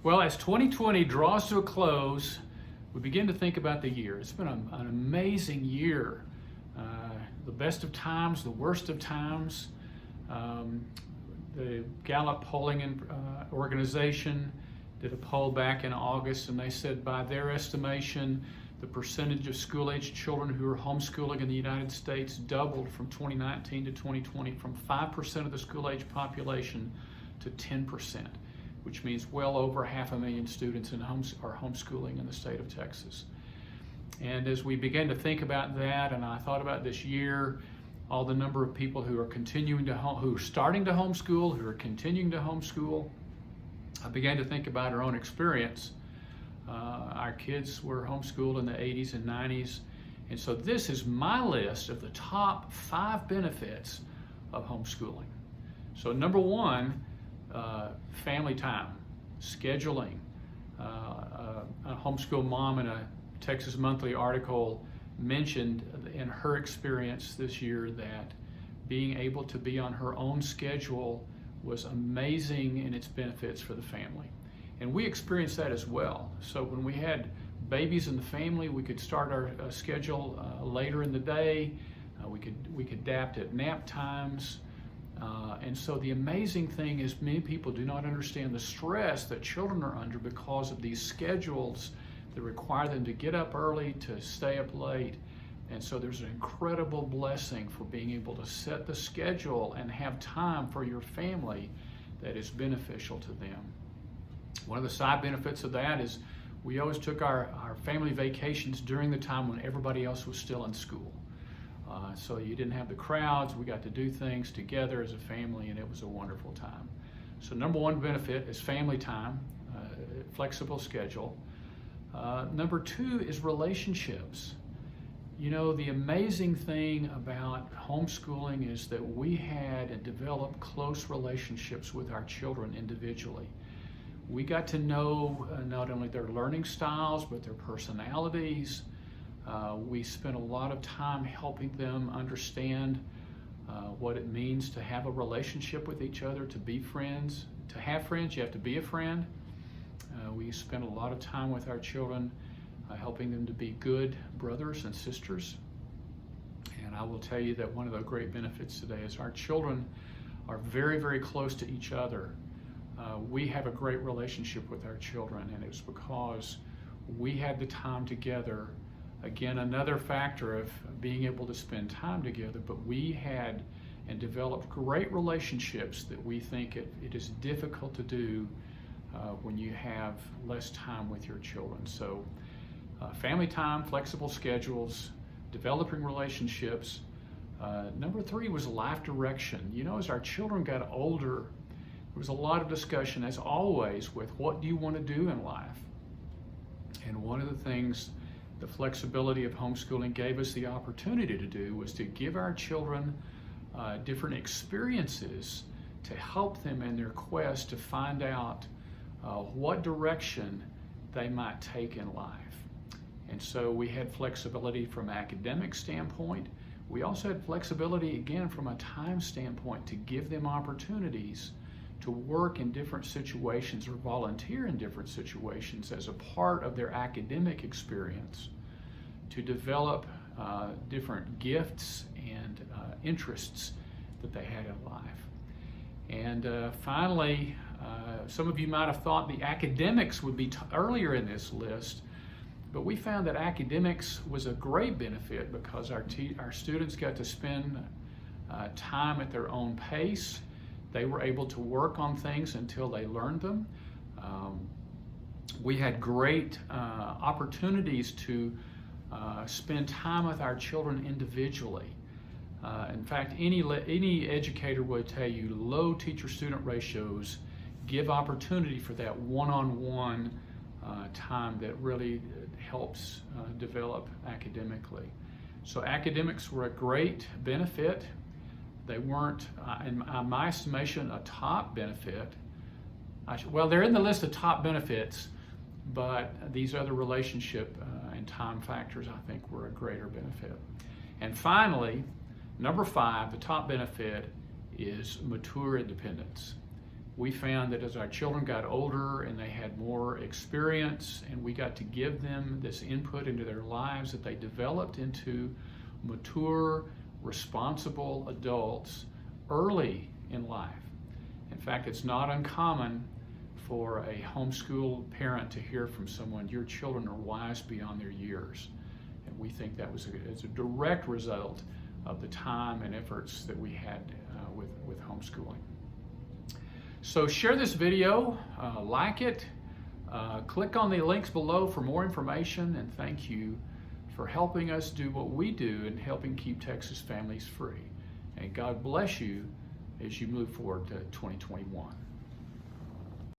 Well, as 2020 draws to a close, we begin to think about the year. It's been an amazing year. The best of times, the worst of times. The Gallup polling organization did a poll back in August, and they said by their estimation, the percentage of school-age children who are homeschooling in the United States doubled from 2019 to 2020 from 5% of the school-age population to 10%. Which means well over 500,000 students are homeschooling in the state of Texas. And as we began to think about that, and I thought about this year, all the number of people who are who are starting to homeschool, who are continuing to homeschool, I began to think about our own experience. Our kids were homeschooled in the 80s and 90s, and so this is my list of the top 5 benefits of homeschooling. So number 1, family time, scheduling. A homeschool mom in a Texas Monthly article mentioned in her experience this year that being able to be on her own schedule was amazing in its benefits for the family. And we experienced that as well. So when we had babies in the family, we could start our schedule later in the day. We could adapt at nap times. And so the amazing thing is many people do not understand the stress that children are under because of these schedules that require them to get up early, to stay up late. And so there's an incredible blessing for being able to set the schedule and have time for your family that is beneficial to them. One of the side benefits of that is we always took our family vacations during the time when everybody else was still in school. So you didn't have the crowds. We got to do things together as a family, and it was a wonderful time. So number 1 benefit is family time, flexible schedule. Number 2 is relationships. You know, the amazing thing about homeschooling is that we had and developed close relationships with our children individually. We got to know not only their learning styles, but their personalities. We spent a lot of time helping them understand what it means to have a relationship with each other, to be friends. To have friends, you have to be a friend. We spent a lot of time with our children helping them to be good brothers and sisters. And I will tell you that one of the great benefits today is our children are very, very close to each other. We have a great relationship with our children, and it's because we had the time together. Again, another factor of being able to spend time together, but we had and developed great relationships that we think it is difficult to do when you have less time with your children. So family time, flexible schedules, developing relationships. Number 3 was life direction. You know, as our children got older, there was a lot of discussion, as always, with what do you want to do in life? And one of the things the flexibility of homeschooling gave us the opportunity to do was to give our children different experiences to help them in their quest to find out what direction they might take in life. And so we had flexibility from an academic standpoint. We also had flexibility, again, from a time standpoint to give them opportunities to work in different situations or volunteer in different situations as a part of their academic experience, to develop different gifts and interests that they had in life. And finally, some of you might have thought the academics would be earlier in this list, but we found that academics was a great benefit because our students got to spend time at their own pace. They were able to work on things until they learned them. We had great opportunities to spend time with our children individually. In fact, any educator would tell you low teacher-student ratios give opportunity for that one-on-one time that really helps develop academically. So academics were a great benefit. They weren't, in my estimation, a top benefit. Well, they're in the list of top benefits, but these other relationship and time factors, I think, were a greater benefit. And finally, number 5, the top benefit is mature independence. we found that as our children got older and they had more experience and we got to give them this input into their lives, that they developed into mature, responsible adults early in life. In fact, it's not uncommon for a homeschool parent to hear from someone, your children are wise beyond their years. And we think that was a direct result of the time and efforts that we had with homeschooling. So share this video, like it, click on the links below for more information, and thank you for helping us do what we do and helping keep Texas families free. And God bless you as you move forward to 2021.